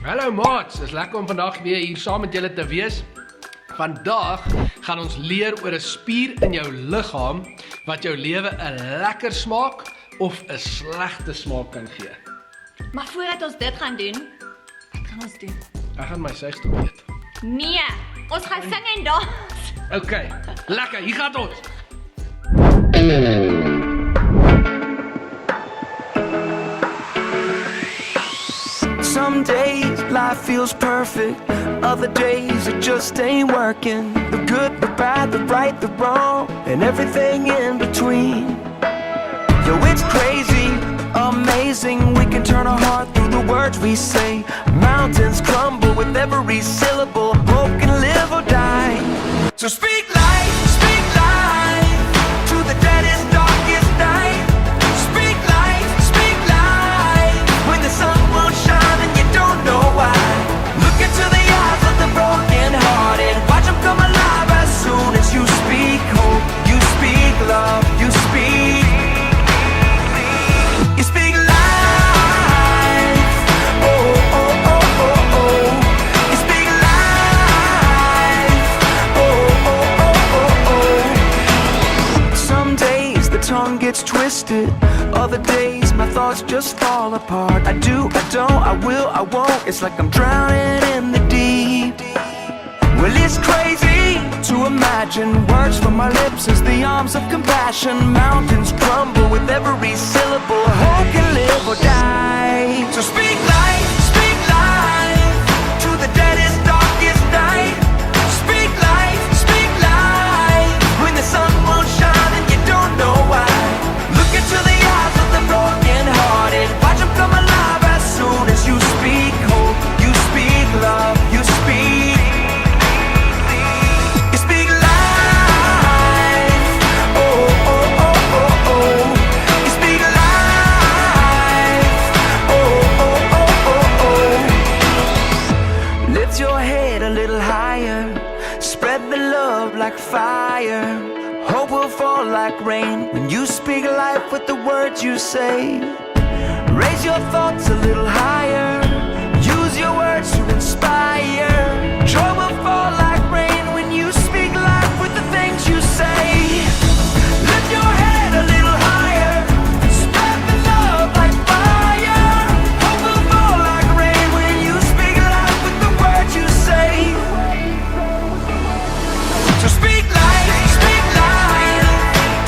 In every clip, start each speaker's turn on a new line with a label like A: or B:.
A: Hallo maats, is lekker om vandag weer hier saam met julle te wees. Vandag gaan ons leer oor 'n spier in jou liggaam wat jou lewe 'n lekker smaak of 'n slegte smaak kan gee.
B: Maar voordat ons dit gaan doen, wat gaan ons doen?
A: Ek gaan my suigstoel eet.
B: Nee, ons gaan sing en dans.
A: Okay, lekker, hier gaan ons.
C: Some days life feels perfect, other days it just ain't working. The good, the bad, the right, the wrong, and everything in between. Yo, it's crazy, amazing, we can turn our heart through the words we say. Mountains crumble with every syllable, hope can live or die. So speak life to the deadest, darkest night. Speak life, when the sun won't shine and you don't know why. Look into the eyes of the broken hearted, watch them come alive as soon as you speak hope, you speak love, you speak life. Oh, oh, oh, oh, oh. You speak life. Oh, oh, oh, oh, oh. Some days the tongue gets twisted, other days my thoughts just fall apart. I do, I don't, I will, I won't. It's like I'm drowning in the deep. Well, it's crazy to imagine words from my lips as the arms of compassion. Mountains crumble with every syllable, hope can live or die. So speak life to the deadest, darkest night. Speak life, when the sun won't shine and you don't know why. Look into the eyes of the broken hearted, watch them come alive as soon as you speak hope, you speak love, you speak life. Oh, oh, oh, oh, oh. You speak life. Oh, oh, oh, oh, oh. Lift your head a little higher, spread the love like fire. Hope will fall like rain when you speak life with the words you say. Raise your thoughts a little higher, use your words to inspire. Joy will fall like rain when you speak life with the things you say. Lift your head a little higher, spread the love like fire. Hope will fall like rain when you speak life with the words you say. So speak life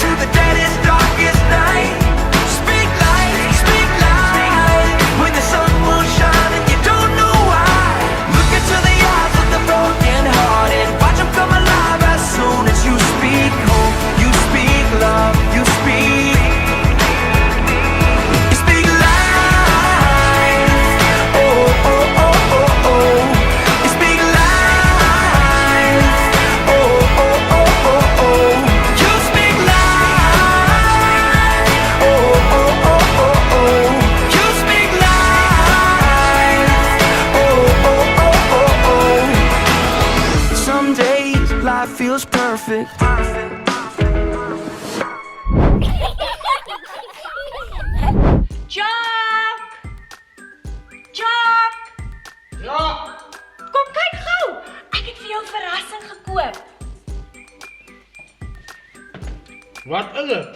C: to the deadest, darkest night. Speak life, when the sun won't shine and you don't know why. Look into the eyes of the broken hearted, watch them come alive as soon as you speak hope, you speak love, you speak life. Oh, oh, oh, oh, oh. You speak life. Oh, oh, oh, oh, oh. You speak life. Oh, oh, oh, oh, oh. You speak life. Oh, oh, oh, oh, oh. Some days life feels perfect.
B: Jack! Jack!
A: Ja,
B: Kom kyk gou. Ek het vir jou 'n verrassing gekoop.
A: wat is dit?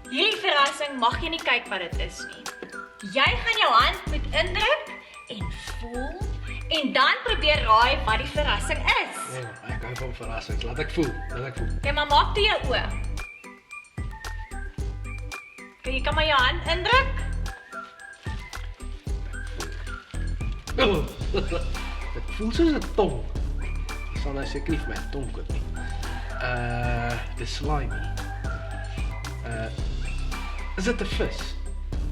B: Hierdie verrassing mag jy nie kyk wat dit is nie. Jy gaan jou hand moet indruk en voel en dan probeer raai wat die verrassing is.
A: Ja, ek hou van verrassings, laat ek voel.
B: Okay, maar maak toe jou oë. Okay, jy kan maar jou hand indruk.
A: Oh, dit voel soos 'n tong. Ek sal nou seker nie vir my 'n tong koop nie. Dis slimy. Is dit 'n vis?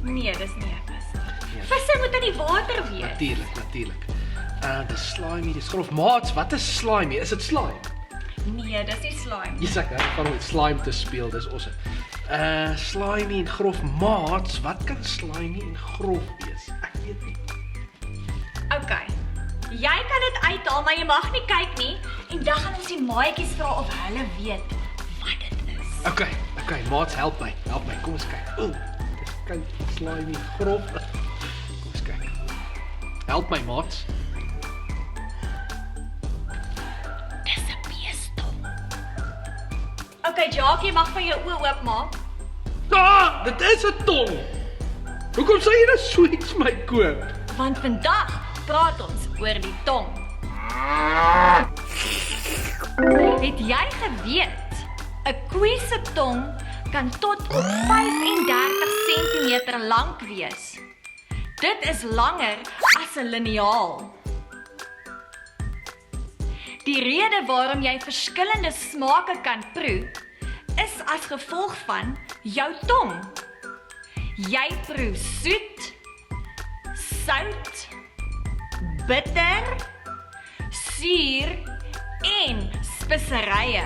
B: Nee, dis nie 'n vis nie.
A: Ja.
B: Visse moet in die water wees.
A: Natuurlik. Dis slimy, dis grof. Maats, wat is slimy? Is dit slime?
B: Nee, dis nie slime.
A: Jy's ek van met slime te speel, dis awesome. Slimy en grof. Maats, wat kan slimy en grof wees? Ek weet nie.
B: Okay. Jy kan dit uithaal, maar jy mag nie kyk nie. En dan gaan ons die maatjies vra of hulle weet wat dit is.
A: Okay, maats, help my. Kom ons kyk. Dis kan slimy grof. Kom ons kyk. Help my maats.
B: Dis 'n beestong. Okay, Jacques, jy mag van jou oë oopmaak.
A: Ah, dit is 'n tong. Hoekom sê jy dit so iets my koop?
B: Want vandag praat ons oor die tong. Het jy geweet, 'n koe se tong kan tot op 35 cm lank wees. Dit is langer as 'n liniaal. Die rede waarom jy verskillende smake kan proe, is as gevolg van jou tong. Jy proe soet, sout, bitter, suur en speserye.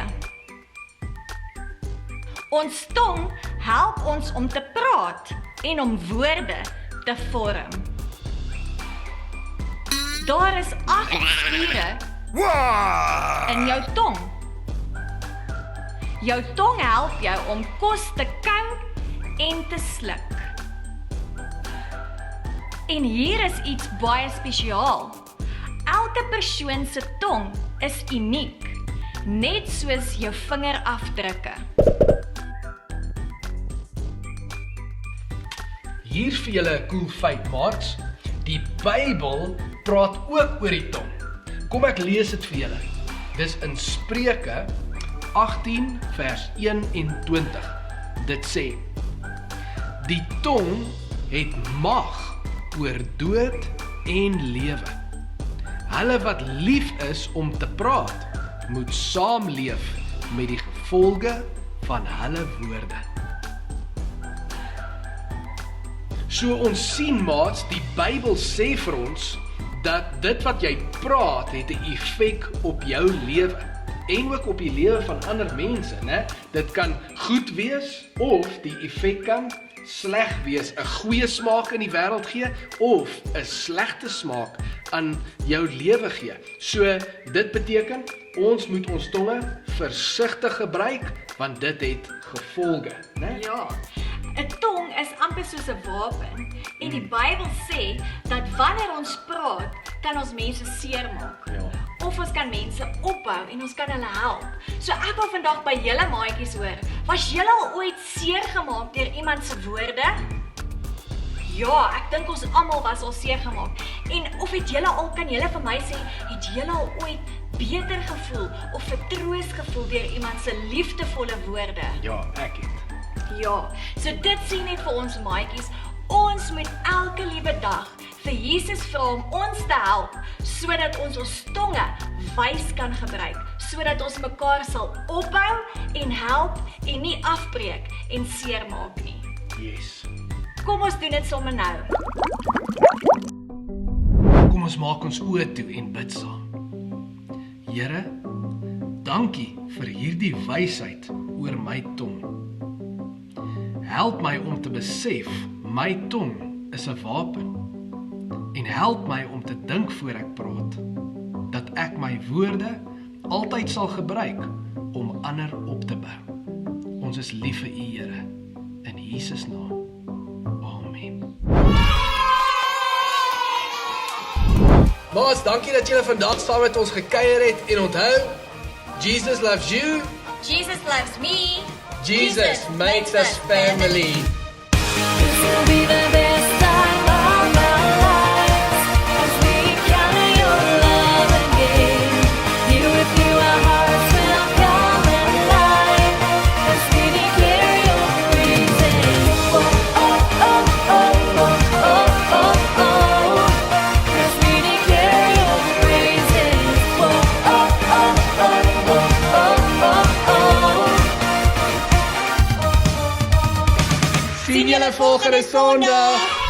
B: Ons tong help ons om te praat en om woorde te vorm. Daar is 8 spiere in jou tong. Jou tong help jou om kos te kou en te sluk. En hier is iets baie spesiaal. Elke persoon se tong is uniek, net soos jou vingerafdrukke.
A: Hier vir julle 'n cool feit, maats. Die Bybel praat ook oor die tong. Kom ek lees dit vir julle. Dis in Spreuke 18 vers 21. Dit sê: Die tong het mag oor dood en lewe. Hulle wat lief is om te praat, moet saamleef met die gevolge van hulle woorde. So ons sien, maats, die Bybel sê vir ons dat dit wat jy praat het 'n effek op jou lewe en ook op die lewe van ander mense, né? Dit kan goed wees of die effek kan sleg wees, 'n goeie smaak in die wêreld gee of 'n slegte smaak aan jou lewe gee. So dit beteken ons moet ons tonge versigtig gebruik want dit het gevolge, né?
B: Ja, 'n tong is amper soos 'n wapen en die Bybel sê dat wanneer ons praat, kan ons mense seermaak.
A: Ja.
B: Of ons kan mense ophou en ons kan hulle help. So ek wil vandag by julle maatjies hoor, was julle al ooit seer gemaak deur iemand se woorde? Ja, ek dink ons almal was al seer gemaak. En of het julle al, kan julle vir my sê, het julle al ooit beter gevoel of vertroos gevoel deur iemand se liefdevolle woorde?
A: Ja, ek het.
B: Ja, so dit sê net vir ons maatjies, ons moet elke liewe dag vir Jesus vra om ons te help, sodat ons tonge wys kan gebruik, sodat ons mekaar sal ophou en help en nie afbreek en seermaak nie.
A: Yes.
B: Kom ons doen dit sommer nou.
A: Kom ons maak ons oë toe en bid saam. Here, dankie vir hierdie wysheid oor my tong. Help my om te besef, my tong is 'n wapen. En help my om te dink voor ek praat, dat ek my woorde altyd sal gebruik om ander op te bou. Ons is lief vir U, Here, in Jesus naam. Amen. Maats, dankie dat julle vandag saam met ons gekuier het en onthou, Jesus loves you.
B: Jesus loves me.
A: Jesus makes us family.
D: This will be the best time of our lives as we encounter your love again. Here with you, our hearts will come alive as we declare your praises. Oh, oh, oh, oh, oh, oh, oh, oh. As we declare your praises. Oh, oh, oh, oh, oh, oh, oh, oh.
A: Sien julle volgende Sondag.